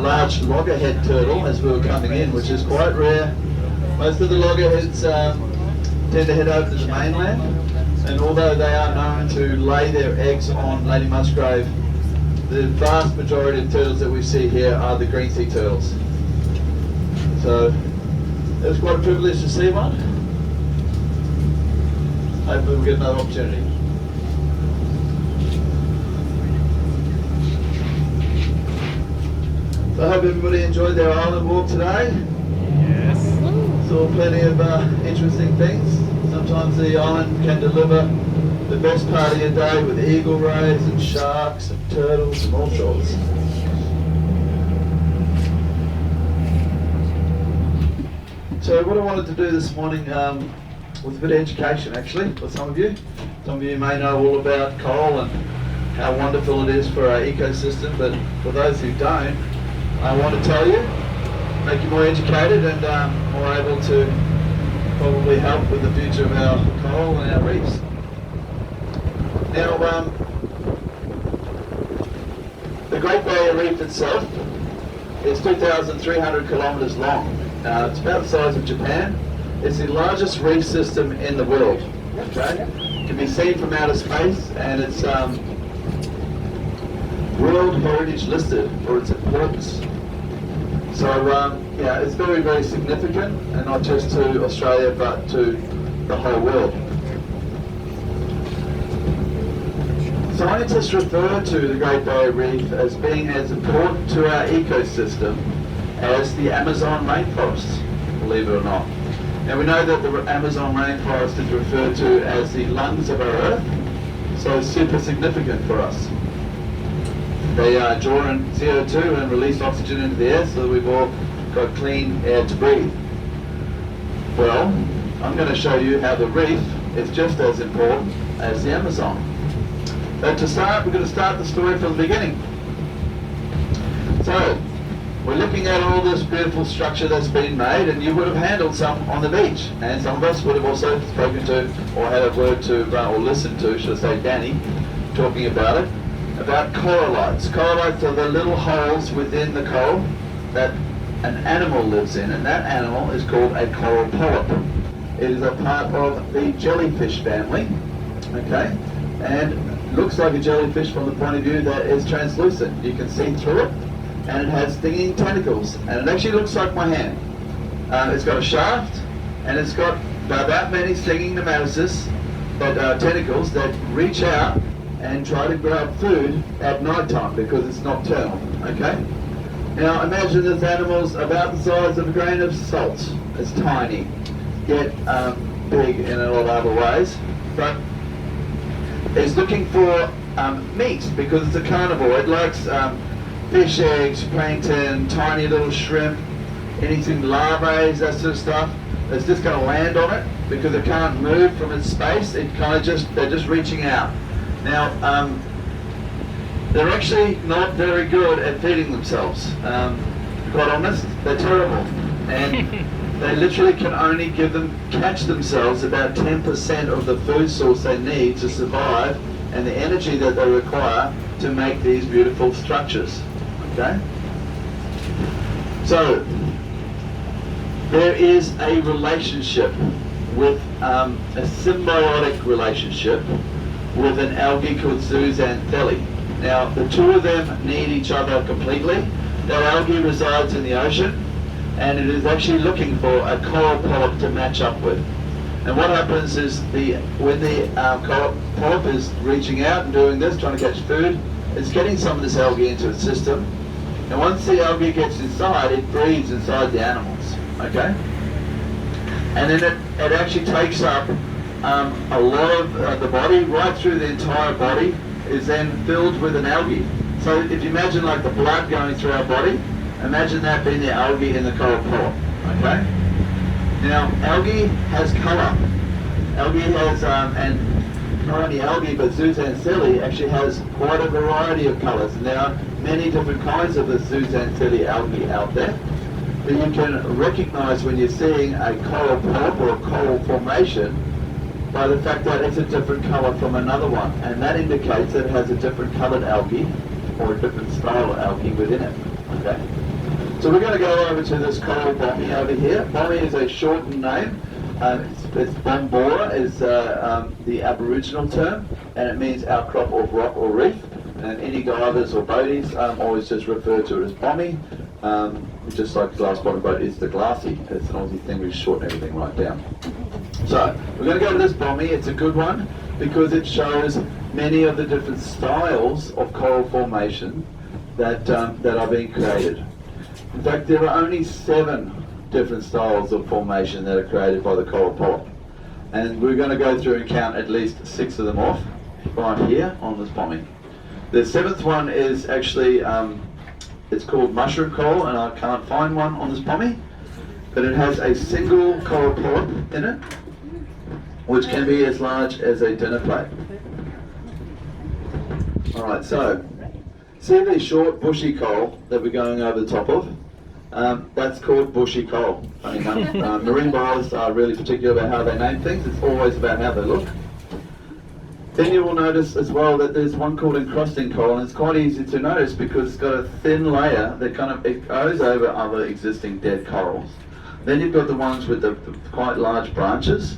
large loggerhead turtle as we were coming in, which is quite rare. Most of the loggerheads tend to head over to the mainland, and although they are known to lay their eggs on Lady Musgrave, the vast majority of turtles that we see here are the green sea turtles. So it was quite a privilege to see one. Hopefully we'll get another opportunity. So I hope everybody enjoyed their island walk today. Yes. Saw plenty of interesting things. Sometimes the island can deliver the best part of your day with eagle rays and sharks and turtles and all sorts. So what I wanted to do this morning was a bit of education actually for some of you. Some of you may know all about coral and how wonderful it is for our ecosystem, but for those who don't, I want to tell you, make you more educated and more able to probably help with the future of our coral and our reefs. Now, the Great Barrier Reef itself is 2,300 kilometres long. It's about the size of Japan. It's the largest reef system in the world. Okay, it can be seen from outer space, and it's World Heritage listed for its importance. So yeah, it's very, very significant, and not just to Australia but to the whole world. Scientists refer to the Great Barrier Reef as being as important to our ecosystem as the Amazon rainforest, believe it or not. Now we know that the Amazon rainforest is referred to as the lungs of our Earth, so it's super significant for us. They draw in CO2 and release oxygen into the air so that we've all got clean air to breathe. Well, I'm going to show you how the reef is just as important as the Amazon. But to start, we're going to start the story from the beginning. So, we're looking at all this beautiful structure that's been made, and you would have handled some on the beach, and some of us would have also spoken to or had a word to or listened to, should I say, Danny, talking about it. About corallites. Corallites are the little holes within the coral that an animal lives in, and that animal is called a coral polyp. It is a part of the jellyfish family, okay, and looks like a jellyfish from the point of view that is translucent. You can see through it, and it has stinging tentacles, and it actually looks like my hand. It's got a shaft, and it's got about that many stinging nematocysts, tentacles that reach out and try to grab food at night time because it's nocturnal, okay? Now imagine this animal's about the size of a grain of salt. It's tiny, yet big in a lot of other ways, but it's looking for meat because it's a carnivore. It likes fish eggs, plankton, tiny little shrimp, anything larvae, that sort of stuff. It's just going to land on it because it can't move from its space. It kind of they're just reaching out. Now, they're actually not very good at feeding themselves. To be quite honest, they're terrible. And they literally can only catch themselves about 10% of the food source they need to survive and the energy that they require to make these beautiful structures. Okay? So, there is a relationship with a symbiotic relationship with an algae called zooxanthellae. Now, the two of them need each other completely. That algae resides in the ocean, and it is actually looking for a coral polyp to match up with. And what happens is when the coral polyp is reaching out and doing this, trying to catch food, it's getting some of this algae into its system. And once the algae gets inside, it breathes inside the animals, okay? And then it actually takes up a lot of the body, right through the entire body, is then filled with an algae. So if you imagine like the blood going through our body, imagine that being the algae in the coral polyp, okay? Now, algae has colour. Algae has, and not only algae, but zooxanthellae actually has quite a variety of colours. And there are many different kinds of the zooxanthellae algae out there. But you can recognise when you're seeing a coral polyp or a coral formation by the fact that it's a different colour from another one, and that indicates that it has a different coloured algae or a different style of algae within it. Okay. So we're going to go over to this coral bommy over here. Bommy is a shortened name. It's Bombora is the Aboriginal term, and it means outcrop of rock or reef. And any divers or boaties always just refer to it as bommy. Just like glass bottom boat is the glassy. It's an Aussie thing, we shorten everything right down. So we're going to go to this bommy. It's a good one because it shows many of the different styles of coral formation that are being created. In fact, there are only 7 different styles of formation that are created by the coral polyp. And we're going to go through and count at least 6 of them off right here on this bommy. The 7th one is actually, it's called mushroom coral, and I can't find one on this bommy, but it has a single coral polyp in it, which can be as large as a dinner plate. Alright, so, see the short bushy coral that we're going over the top of? That's called bushy coral. Funny enough. Marine biologists are really particular about how they name things. It's always about how they look. Then you will notice as well that there's one called encrusting coral, and it's quite easy to notice because it's got a thin layer that it goes over other existing dead corals. Then you've got the ones with the quite large branches.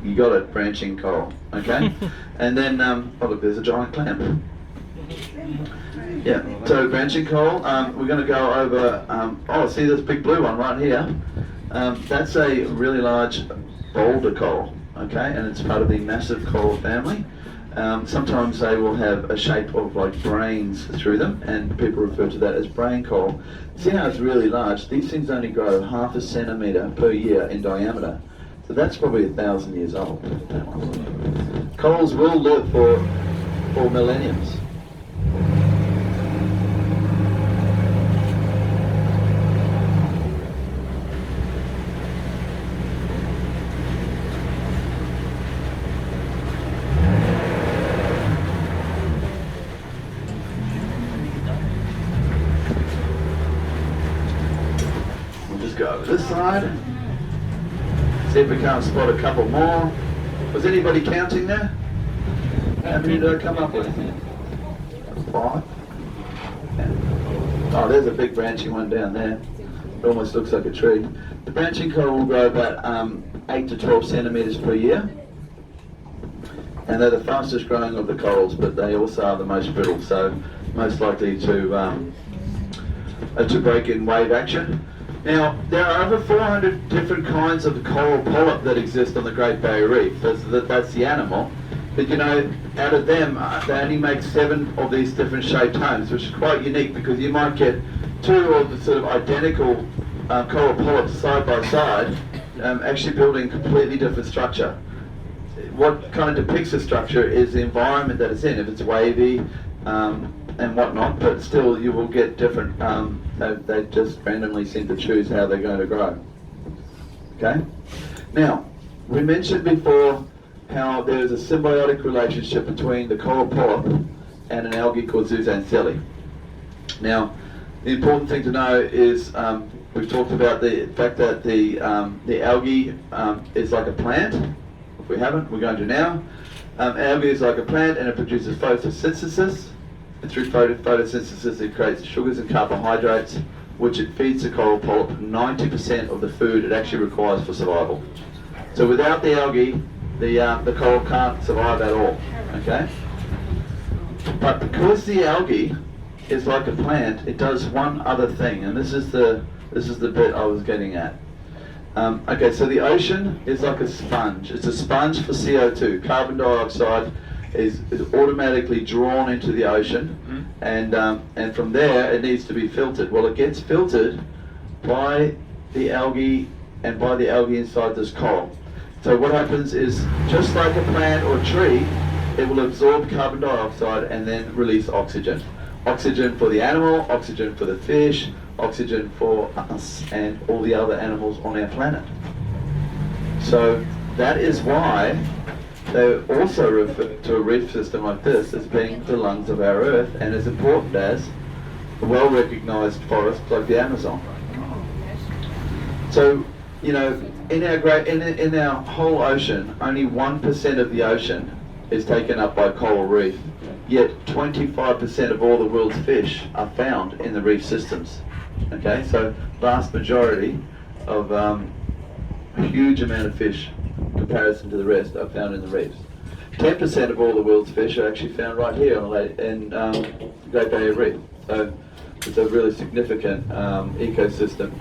You got it, branching coral, okay? And then, oh look, there's a giant clam. Yeah, so branching coral, we're going to go over, see this big blue one right here. That's a really large boulder coral, okay, and it's part of the massive coral family. Sometimes they will have a shape of like brains through them, and people refer to that as brain coral. See how it's really large? These things only grow 0.5 centimetre per year in diameter. So that's probably 1,000 years old. Corals will live for millenniums. We'll just go over this side. See if we can't spot a couple more. Was anybody counting there? How many did I come up with? 5. Oh, there's a big branching one down there. It almost looks like a tree. The branching coral will grow about 8 to 12 centimetres per year. And they're the fastest growing of the corals, but they also are the most brittle, so most likely to break in wave action. Now, there are over 400 different kinds of coral polyp that exist on the Great Barrier Reef. That's the animal. But you know, out of them, they only make 7 of these different shaped homes, which is quite unique because you might get 2 of the sort of identical coral polyps side by side, actually building completely different structure. What kind of depicts the structure is the environment that it's in. If it's wavy and whatnot, but still you will get different, they just randomly seem to choose how they're going to grow. Okay? Now, we mentioned before how there's a symbiotic relationship between the coral polyp and an algae called zooxanthellae. Now, the important thing to know is we've talked about the fact that the algae is like a plant. If we haven't, we're going to now. Algae is like a plant and it produces photosynthesis. And through photosynthesis it creates sugars and carbohydrates, which it feeds the coral polyp 90% of the food it actually requires for survival. So without the algae, the coral can't survive at all, okay? But because the algae is like a plant, it does one other thing, and this is the bit I was getting at. Okay, so the ocean is like a sponge. It's a sponge for CO2. Carbon dioxide is automatically drawn into the ocean, and from there it needs to be filtered. Well, it gets filtered by the algae and by the algae inside this coral. So what happens is, just like a plant or a tree, it will absorb carbon dioxide and then release oxygen. Oxygen for the animal, oxygen for the fish, oxygen for us and all the other animals on our planet. So that is why they also refer to a reef system like this as being the lungs of our Earth, and as important as a well-recognised forest like the Amazon. So, you know, in our whole ocean, only 1% of the ocean is taken up by coral reef, yet 25% of all the world's fish are found in the reef systems. Okay, so vast majority of a huge amount of fish in comparison to the rest are found in the reefs. 10% of all the world's fish are actually found right here in the Great Barrier Reef. So it's a really significant ecosystem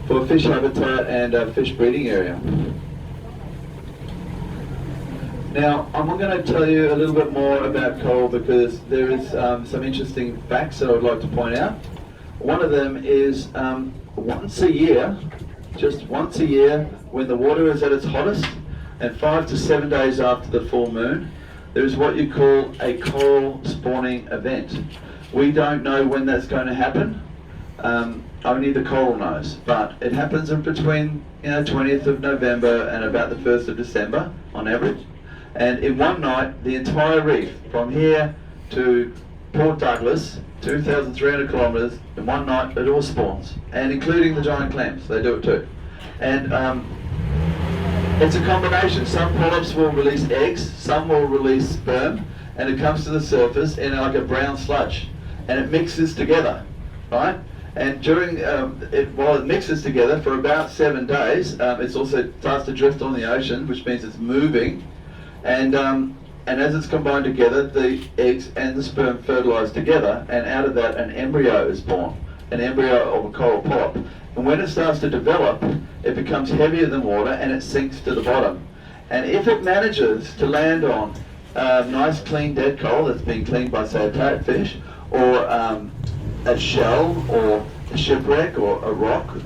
for fish habitat and fish breeding area. Now, I'm going to tell you a little bit more about coral because there is some interesting facts that I would like to point out. One of them is once a year, just once a year, when the water is at its hottest, and 5 to 7 days after the full moon, there is what you call a coral spawning event. We don't know when that's going to happen. Only the coral knows, but it happens in between 20th of November and about the 1st of December on average. And in one night, the entire reef, from here to Port Douglas, 2,300 kilometres, in one night it all spawns, and including the giant clams, they do it too. And it's a combination. Some polyps will release eggs, some will release sperm, and it comes to the surface in like a brown sludge, and it mixes together, right? And during while it mixes together for about 7 days, it also starts to drift on the ocean, which means it's moving, and as it's combined together, the eggs and the sperm fertilise together, and out of that an embryo is born, an embryo of a coral polyp. And when it starts to develop, it becomes heavier than water and it sinks to the bottom. And if it manages to land on nice clean dead coral that's been cleaned by, say, a parrotfish, or a shell, or a shipwreck, or a rock,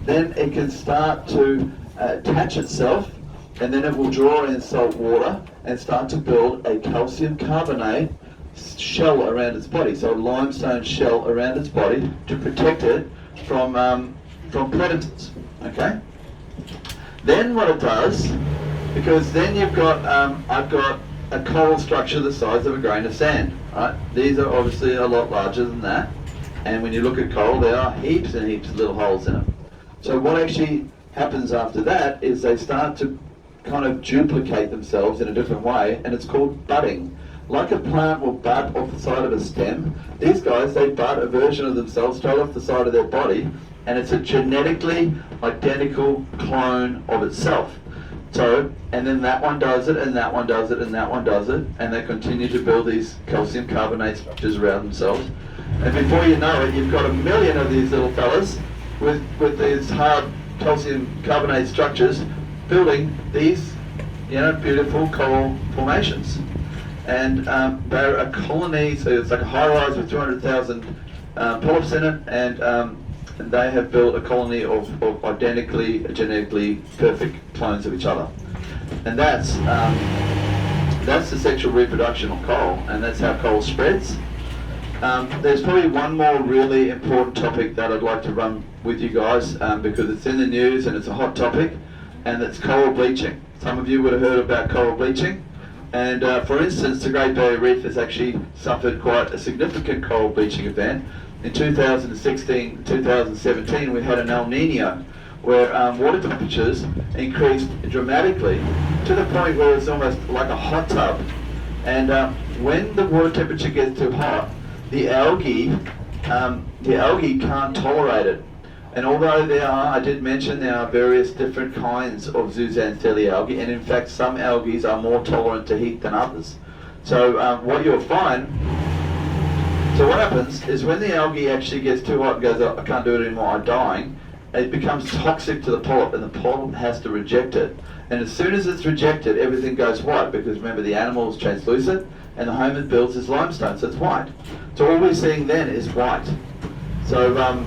then it can start to attach itself, and then it will draw in salt water and start to build a calcium carbonate shell around its body, so a limestone shell around its body to protect it from predators. Okay. Then what it does, because then you've got I've got a coral structure the size of a grain of sand. Right. These are obviously a lot larger than that, and when you look at coral, there are heaps and heaps of little holes in them. So what actually happens after that is they start to kind of duplicate themselves in a different way, and it's called budding. Like a plant will bud off the side of a stem, these guys, they bud a version of themselves straight off the side of their body, and it's a genetically identical clone of itself. So, and then that one does it, and that one does it, and that one does it, and they continue to build these calcium carbonate structures around themselves. And before you know it, you've got a million of these little fellas with these hard calcium carbonate structures building these, beautiful coral formations. And they're a colony, so it's like a high-rise with 200,000 polyps in it, and they have built a colony of identically, genetically perfect clones of each other. And that's the sexual reproduction of coral, and that's how coral spreads. There's probably one more really important topic that I'd like to run with you guys, because it's in the news and it's a hot topic, and it's coral bleaching. Some of you would have heard about coral bleaching. And for instance, the Great Barrier Reef has actually suffered quite a significant coral bleaching event. In 2016, 2017, we had an El Nino where water temperatures increased dramatically to the point where it's almost like a hot tub. And when the water temperature gets too hot, the algae can't tolerate it. And although I did mention there are various different kinds of zooxanthellae algae, and in fact some algae are more tolerant to heat than others. So what you'll find, so what happens is when the algae actually gets too hot and goes, I can't do it anymore, I'm dying, it becomes toxic to the polyp, and the polyp has to reject it. And as soon as it's rejected, everything goes white, because remember the animal is translucent, and the home it builds is limestone, so it's white. So all we're seeing then is white. So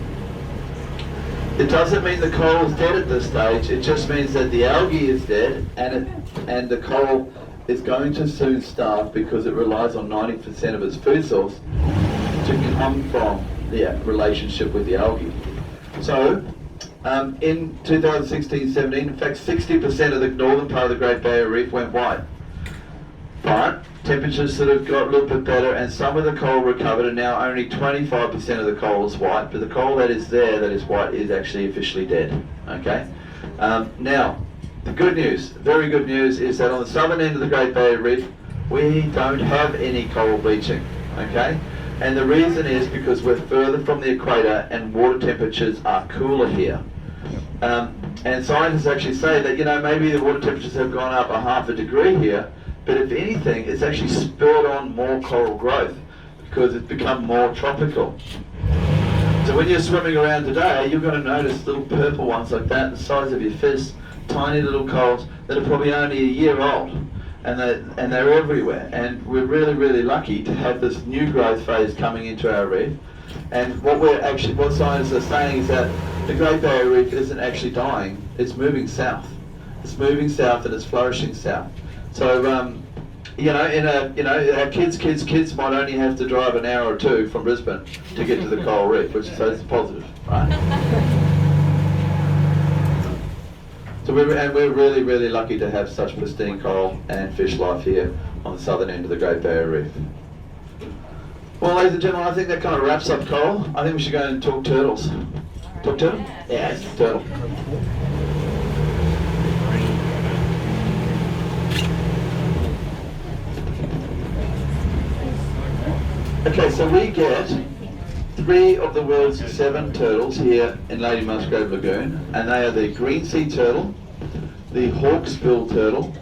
it doesn't mean the coral is dead at this stage, it just means that the algae is dead, and the coral is going to soon starve because it relies on 90% of its food source to come from the relationship with the algae. So in 2016-17, in fact 60% of the northern part of the Great Barrier Reef went white. But temperatures sort of got a little bit better, and some of the coral recovered, and now only 25% of the coral is white, but the coral that is there, that is white, is actually officially dead. Okay. Now, the good news, very good news, is that on the southern end of the Great Barrier Reef, we don't have any coral bleaching. Okay. And the reason is because we're further from the equator and water temperatures are cooler here. And scientists actually say that, you know, maybe the water temperatures have gone up a half a degree here, but if anything, it's actually spurred on more coral growth because it's become more tropical. So when you're swimming around today, you're going to notice little purple ones like that, the size of your fist, tiny little corals that are probably only a year old, and they're everywhere. And we're really, really lucky to have this new growth phase coming into our reef. And what scientists are saying is that the Great Barrier Reef isn't actually dying; it's moving south. It's moving south and it's flourishing south. So, our kids might only have to drive an hour or two from Brisbane to get to the coral reef, which so it's positive, right? So we're really, really lucky to have such pristine coral and fish life here on the southern end of the Great Barrier Reef. Well, ladies and gentlemen, I think that kind of wraps up coral. I think we should go and talk turtles. Talk turtle? Yes, turtle. Okay, so we get 3 of the world's 7 turtles here in Lady Musgrave Lagoon, and they are the green sea turtle, the hawksbill turtle,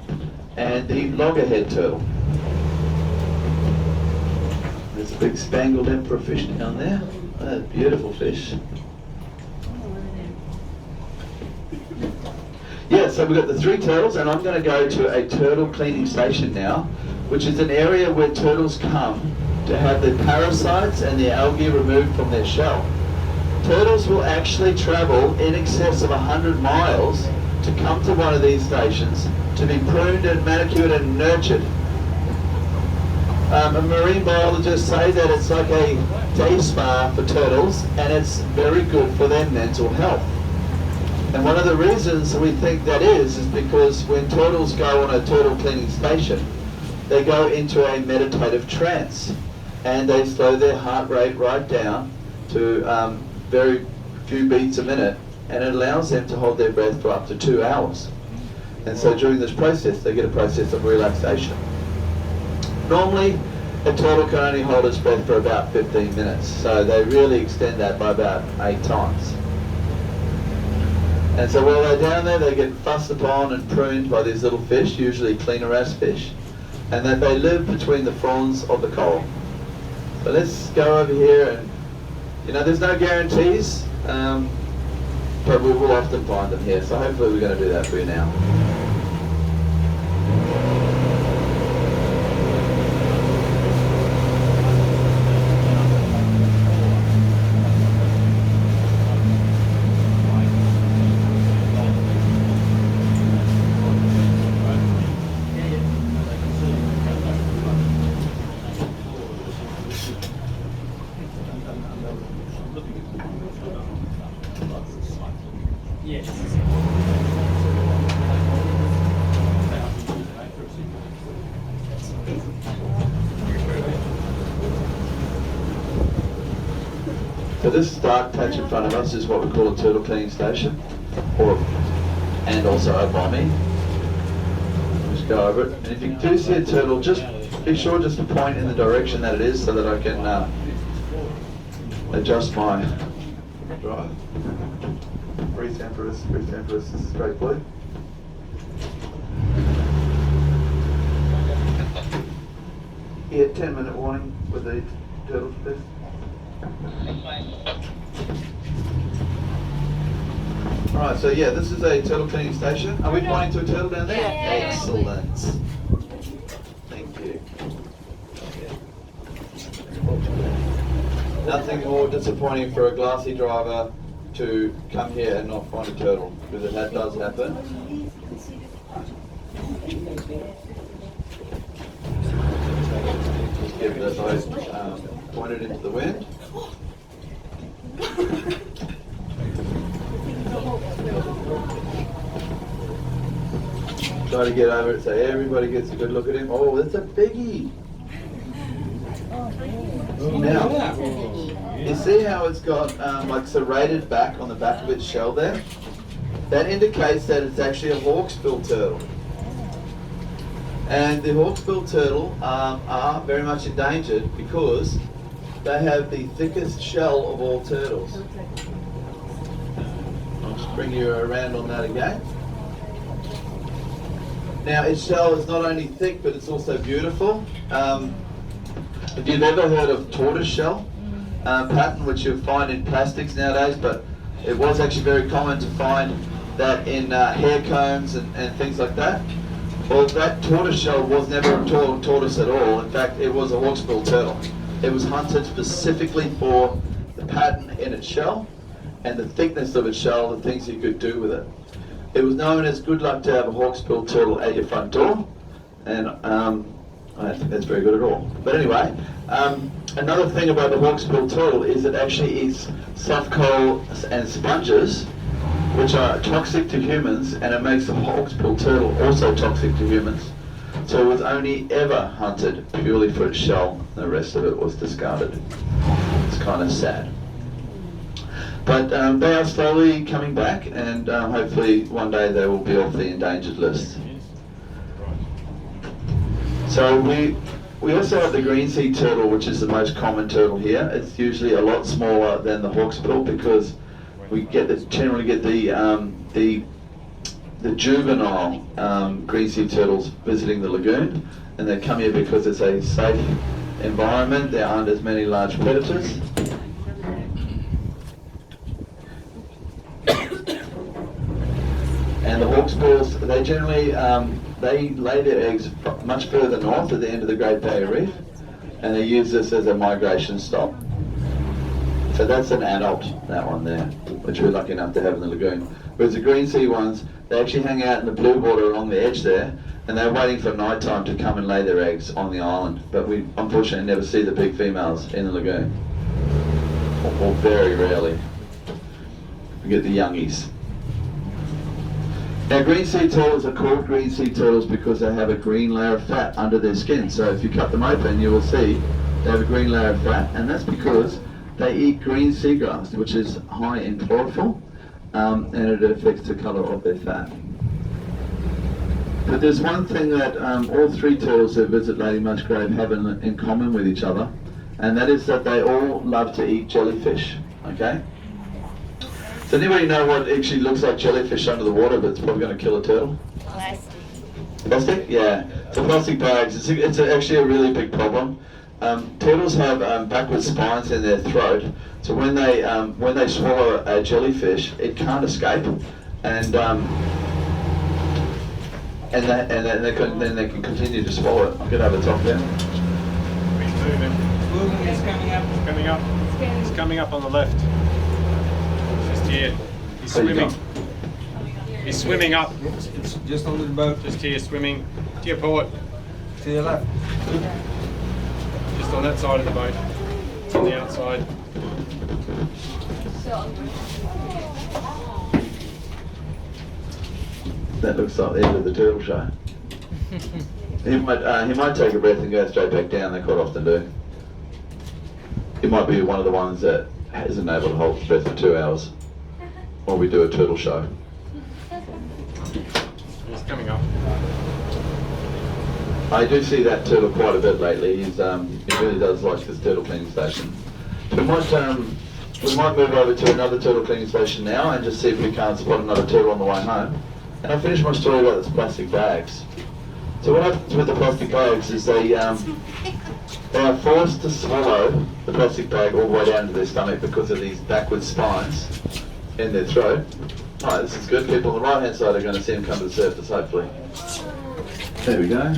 and the loggerhead turtle. There's a big spangled emperor fish down there. That's a beautiful fish. Yeah, so we've got the 3 turtles, and I'm going to go to a turtle cleaning station now, which is an area where turtles come to have the parasites and the algae removed from their shell. Turtles will actually travel in excess of 100 miles to come to one of these stations to be pruned and manicured and nurtured. Marine biologists say that it's like a day spa for turtles, and it's very good for their mental health. And one of the reasons we think that is because when turtles go on a turtle cleaning station, they go into a meditative trance, and they slow their heart rate right down to very few beats a minute, and it allows them to hold their breath for up to 2 hours. And so during this process, they get a process of relaxation. Normally, a turtle can only hold its breath for about 15 minutes, so they really extend that by about 8 times. And so while they're down there, they get fussed upon and pruned by these little fish, usually cleaner wrasse fish, and that they live between the fronds of the coral. So let's go over here, and there's no guarantees, but we will often find them here. So hopefully we're going to do that for you now. So this dark patch in front of us is what we call a turtle cleaning station, and also a bommy. Just go over it, and if you do see a turtle, just be sure just to point in the direction that it is, so that I can adjust my drive. Breathe Empress, this is great blue. Yeah, 10-minute warning with the turtle for this. Alright, so yeah, this is a turtle cleaning station. Are we pointing to a turtle down there? Yeah. Excellent. Thank you. Nothing more disappointing for a glassy driver to come here and not find a turtle, because that does happen. Just give it a nice pointed into the wind. Try to get over it so everybody gets a good look at him. Oh, that's a biggie. Now, you see how it's got like serrated back on the back of its shell there? That indicates that it's actually a hawksbill turtle. And the hawksbill turtle are very much endangered because they have the thickest shell of all turtles. I'll just bring you around on that again. Now its shell is not only thick, but it's also beautiful. If you've ever heard of tortoise shell pattern, which you'll find in plastics nowadays, but it was actually very common to find that in hair combs and things like that. Well, that tortoise shell was never a tortoise at all. In fact, it was a hawksbill turtle. It was hunted specifically for the pattern in its shell and the thickness of its shell, the things you could do with it. It was known as good luck to have a hawksbill turtle at your front door, and I don't think that's very good at all. But anyway, another thing about the hawksbill turtle is it actually eats soft coal and sponges, which are toxic to humans, and it makes the hawksbill turtle also toxic to humans. So it was only ever hunted purely for its shell. The rest of it was discarded. It's kind of sad. But they are slowly coming back, and hopefully one day they will be off the endangered list. So we also have the green sea turtle, which is the most common turtle here. It's usually a lot smaller than the hawksbill because we generally get the juvenile green sea turtles visiting the lagoon, and they come here because it's a safe environment. There aren't as many large predators. And the hawksbills, they generally they lay their eggs much further north at the end of the Great Barrier Reef, and they use this as a migration stop. So that's an adult, that one there, which we're lucky enough to have in the lagoon. Whereas the green sea ones, they actually hang out in the blue water along the edge there, and they're waiting for night time to come and lay their eggs on the island. But we unfortunately never see the big females in the lagoon, or very rarely. We get the youngies. Now green sea turtles are called green sea turtles because they have a green layer of fat under their skin. So if you cut them open, you will see they have a green layer of fat, and that's because they eat green seagrass, which is high in chlorophyll, and it affects the colour of their fat. But there's one thing that all three turtles that visit Lady Musgrave have in common with each other, and that is that they all love to eat jellyfish, okay? Does anybody know what actually looks like jellyfish under the water, but it's probably going to kill a turtle? Plastic. Plastic? Yeah. So plastic bags. It's actually a really big problem. Turtles have backward spines in their throat, so when they swallow a jellyfish, it can't escape, and then they can continue to swallow it. I'm going to have a top there. Moving is coming up. It's coming up. It's coming up on the left. Just here. He's swimming. He's swimming up. It's just under the boat. Just here, swimming to your port. To your left. Just on that side of the boat. On the outside. That looks like the end of the turtle show. He might take a breath and go straight back down. They quite often do. He might be one of the ones that isn't able to hold his breath for 2 hours while we do a turtle show. He's coming up. I do see that turtle quite a bit lately. He really does like this turtle cleaning station. We might move over to another turtle cleaning station now and just see if we can't spot another turtle on the way home. And I'll finish my story about these plastic bags. So what happens with the plastic bags is they are forced to swallow the plastic bag all the way down to their stomach because of these backward spines in their throat. Oh, this is good. People on the right hand side are going to see them come to the surface, hopefully. There we go.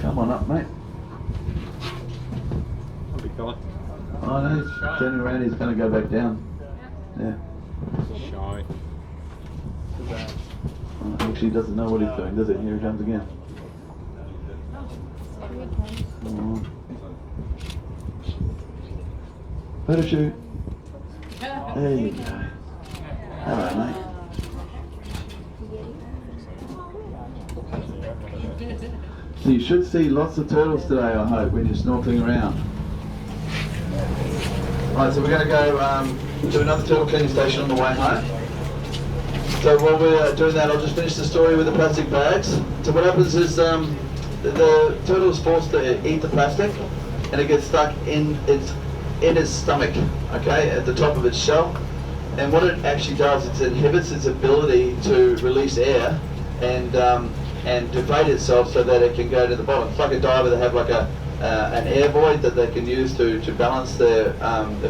Come on up, mate. Lovely fella. Oh no, he's turning around, he's going to go back down. Yeah. Shy. Oh, actually, he doesn't know what he's doing, does it? Here he comes again. Oh. Parachute. There you go. Hello, mate. So you should see lots of turtles today, I hope, when you're snorkeling around. Right, so we're going to go to another turtle cleaning station on the way home. So while we're doing that, I'll just finish the story with the plastic bags. So what happens is the turtle is forced to eat the plastic, and it gets stuck in its stomach, okay, at the top of its shell. And what it actually does, it inhibits its ability to release air and deflate itself so that it can go to the bottom. It's like a diver that have like an air void that they can use to balance their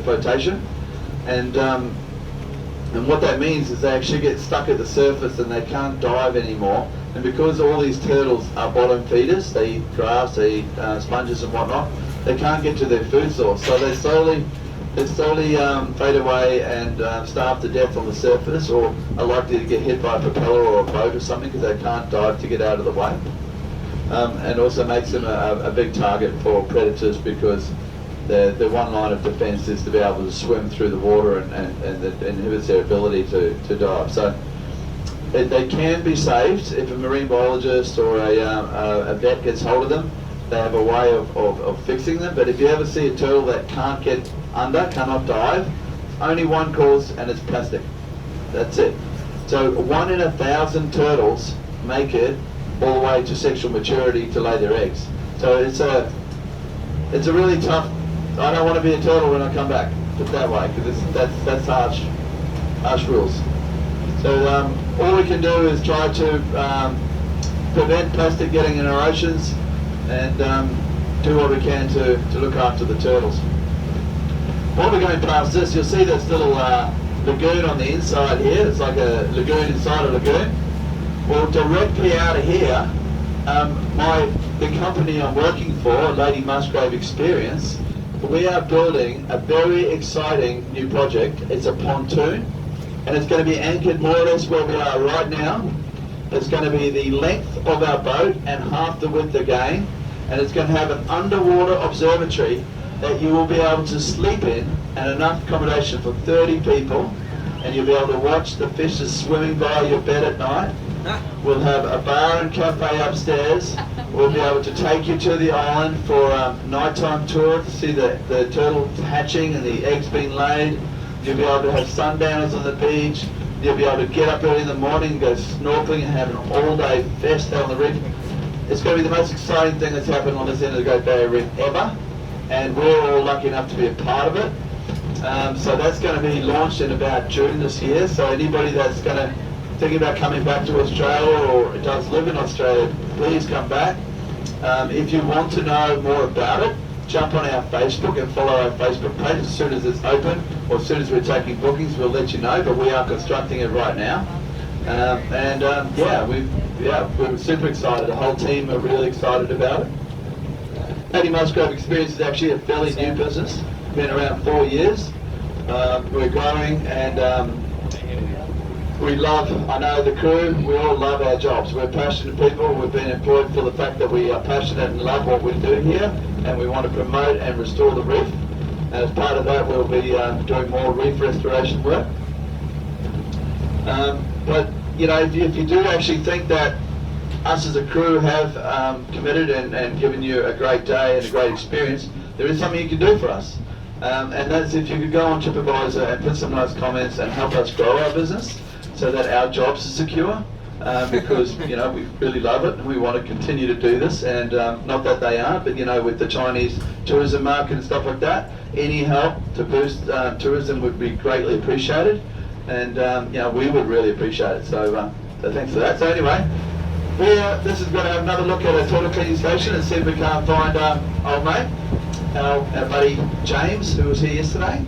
flotation. And what that means is they actually get stuck at the surface and they can't dive anymore. And because all these turtles are bottom feeders, they eat grass, they eat sponges and whatnot, they can't get to their food source. So they slowly fade away and starve to death on the surface, or are likely to get hit by a propeller or a boat or something because they can't dive to get out of the way. And also makes them a big target for predators because the one line of defence is to be able to swim through the water and it inhibits their ability to dive. So they can be saved if a marine biologist or a vet gets hold of them. They have a way of fixing them. But if you ever see a turtle that can't get under, cannot dive, only one cause, and it's plastic. That's it. So 1 in 1,000 turtles make it all the way to sexual maturity to lay their eggs. So it's a really tough. I don't want to be a turtle when I come back, put it that way, because that's harsh rules. So all we can do is try to prevent plastic getting in our oceans and do what we can to look after the turtles. While we're going past this, you'll see this little lagoon on the inside here. It's like a lagoon inside a lagoon. Well, directly out of here, the company I'm working for, Lady Musgrave Experience, we are building a very exciting new project. It's a pontoon, and it's going to be anchored more or less where we are right now. It's going to be the length of our boat and half the width again, and it's going to have an underwater observatory that you will be able to sleep in, and enough accommodation for 30 people, and you'll be able to watch the fishes swimming by your bed at night. We'll have a bar and cafe upstairs. We'll be able to take you to the island for a nighttime tour to see the turtles hatching and the eggs being laid. You'll be able to have sundowners on the beach. You'll be able to get up early in the morning and go snorkeling and have an all-day fest on the reef. It's going to be the most exciting thing that's happened on this end of the Great Barrier Reef ever, and we're all lucky enough to be a part of it. So that's going to be launched in about June this year. So anybody that's thinking about coming back to Australia or does live in Australia, please come back. If you want to know more about it, jump on our Facebook and follow our Facebook page. As soon as it's open or as soon as we're taking bookings, we'll let you know, but we are constructing it right now. We're super excited. The whole team are really excited about it. Lady Musgrave Experience is actually a fairly new business. Been around 4 years. We're growing and we love, I know the crew, we all love our jobs. We're passionate people. We've been employed for the fact that we are passionate and love what we're doing here, and we want to promote and restore the reef. And as part of that, we'll be doing more reef restoration work. But you know, if you do actually think that us as a crew have committed and given you a great day and a great experience, there is something you can do for us. And that's if you could go on TripAdvisor and put some nice comments and help us grow our business so that our jobs are secure, because you know, we really love it and we want to continue to do this. And not that they aren't, but you know, with the Chinese tourism market and stuff like that, any help to boost tourism would be greatly appreciated, and you know, we would really appreciate it. So thanks for that. So anyway, this is going to have another look at a turtle cleaning station and see if we can't find old mate, our buddy James, who was here yesterday.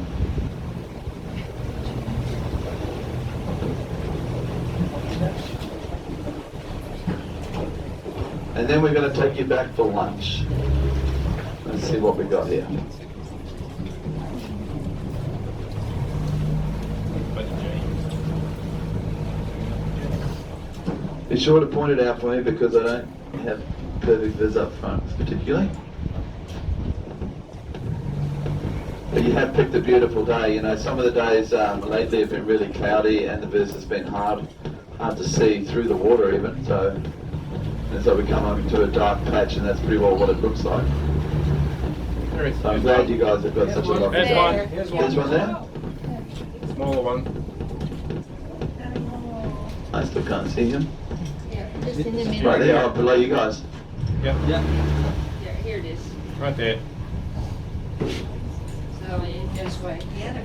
And then we're going to take you back for lunch. Let's see what we got here. Be sure to point it out for me because I don't have perfect viz up front particularly. But you have picked a beautiful day. You know, some of the days lately have been really cloudy and the viz has been hard to see through the water even. And so we come up into a dark patch, and that's pretty well what it looks like. So I'm glad you guys have got such a lovely day. Here's one there. Smaller one. I still can't see him. Yeah, just in the middle. Right there, below you guys. Yep. Yeah. Yeah, here it is. Right there. So this way. The other.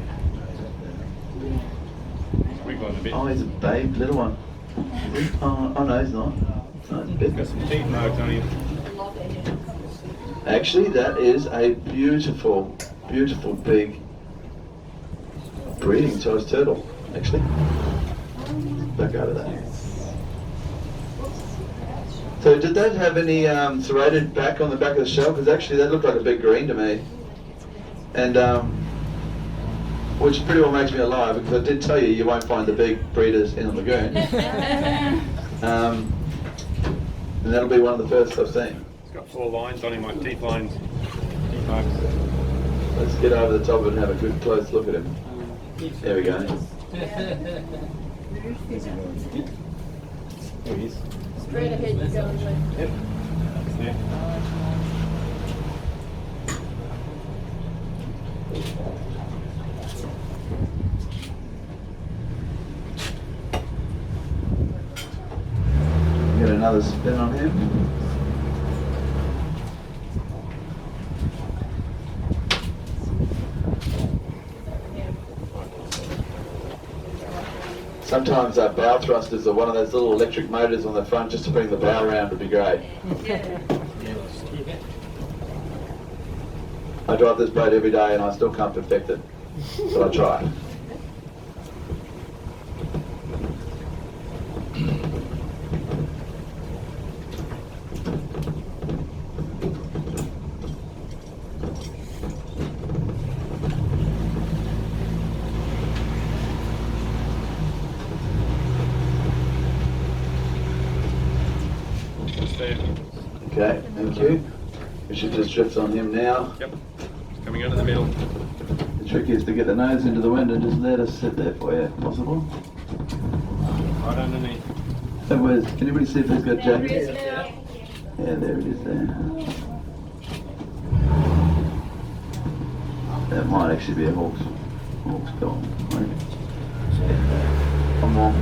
Wiggling a bit. Oh, he's a babe, little one. Is he? Oh no, he's not. No, it's big. Got some teeth marks on him. Actually, that is a beautiful, beautiful big breeding size turtle. Actually, back out of that. So, did that have any serrated back on the back of the shell? Because actually, that looked like a big green to me, and which pretty well makes me a liar because I did tell you you won't find the big breeders in the lagoon, and that'll be one of the first I've seen. It's got 4 lines on him, like teeth lines. Teeth marks. Let's get over the top of it and have a good close look at him. There we go. There he is. Straight ahead you go. Yep. That's there. Get another spin on him. Sometimes bow thrusters are one of those little electric motors on the front just to bring the bow around would be great. I drive this boat every day and I still can't perfect it, but I try. It's there. Okay, thank you. We should just drift on him now. Yep. Coming out of the middle. The trick is to get the nose into the wind and just let us sit there for you, if possible. Right underneath. So where's, can anybody see if he's got There it Jack? is now. Yeah, there it is there. That might actually be a hawk's call. One more.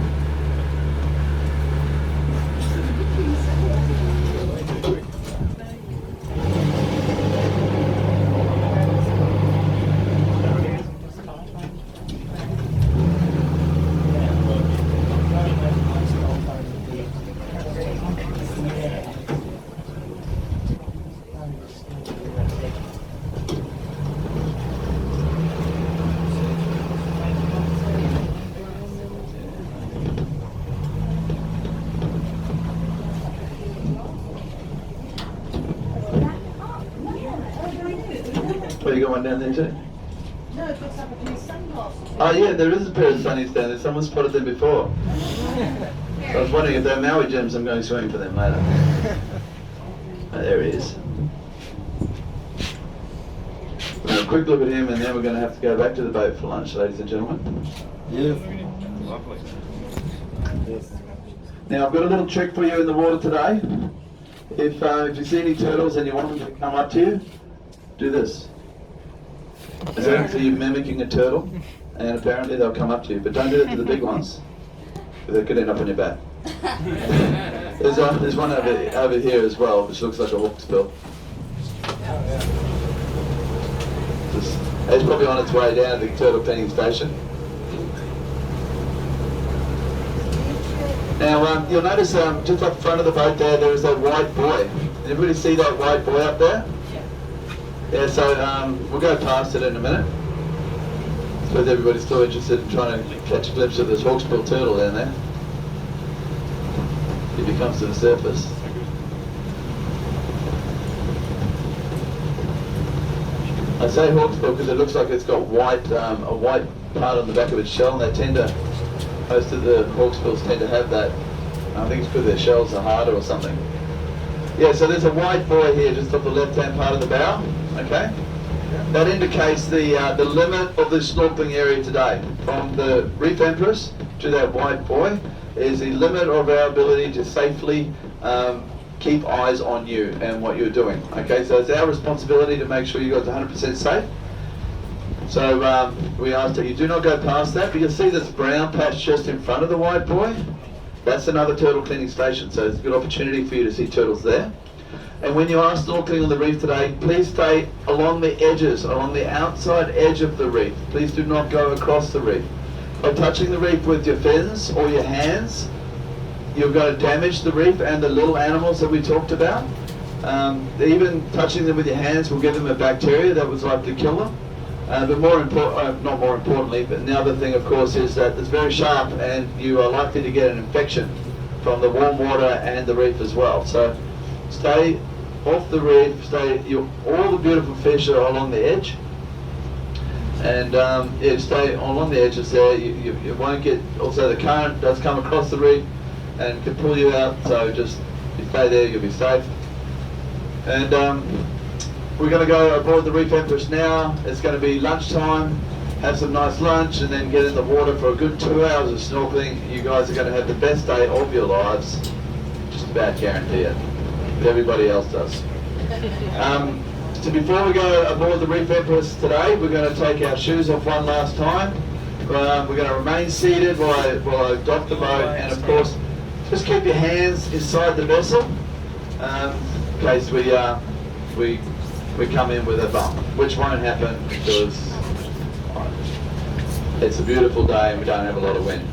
Oh, you got one down there too? No, it looks like a pair of sunglasses. Oh yeah, there is a pair of sunnies down there. Someone spotted them before. I was wondering if they're Maui gems. I'm going swimming for them later. Oh, there he is. Now, a quick look at him and then we're going to have to go back to the boat for lunch, ladies and gentlemen. Beautiful. Lovely. Now I've got a little trick for you in the water today. If you see any turtles and you want them to come up to you, do this. It's actually you mimicking a turtle, and apparently they'll come up to you, but don't do it to the big ones, because they could end up on your back. There's one over here as well, which looks like a hawksbill. It's probably on its way down to the turtle cleaning station. Now you'll notice just up front of the boat there is that white buoy. Everybody see that white buoy up there? Yeah, so we'll go past it in a minute. I suppose everybody's still interested in trying to catch a glimpse of this hawksbill turtle down there. If he comes to the surface. I say hawksbill because it looks like it's got a white part on the back of its shell, and they tend to, most of the hawksbills tend to have that. I think it's because their shells are harder or something. Yeah, so there's a white buoy here just off the left-hand part of the bow, okay? That indicates the limit of the snorkeling area today. From the Reef Empress to that white buoy is the limit of our ability to safely keep eyes on you and what you're doing, okay? So it's our responsibility to make sure you guys are 100% safe. So we ask that you do not go past that, but you'll see this brown patch just in front of the white buoy. That's another turtle cleaning station, so it's a good opportunity for you to see turtles there. And when you are snorkeling on the reef today, please stay along the edges, along the outside edge of the reef. Please do not go across the reef. By touching the reef with your fins or your hands, you're going to damage the reef and the little animals that we talked about. Even touching them with your hands will give them a bacteria that was likely to kill them. But not more importantly, but the other thing, of course, is that it's very sharp and you are likely to get an infection from the warm water and the reef as well. So stay off the reef, all the beautiful fish are along the edge. And yeah, stay along the edges there. You won't get, also the current does come across the reef and can pull you out, so just you stay there, you'll be safe. And we're going to go aboard the Reef Empress now. It's going to be lunchtime, have some nice lunch, and then get in the water for a good 2 hours of snorkeling. You guys are going to have the best day of your lives, just about guarantee it, but everybody else does. So before we go aboard the Reef Empress today, we're going to take our shoes off one last time. We're going to remain seated while I dock the boat, and of course, just keep your hands inside the vessel in case we come in with a bump, which won't happen because it's a beautiful day and we don't have a lot of wind.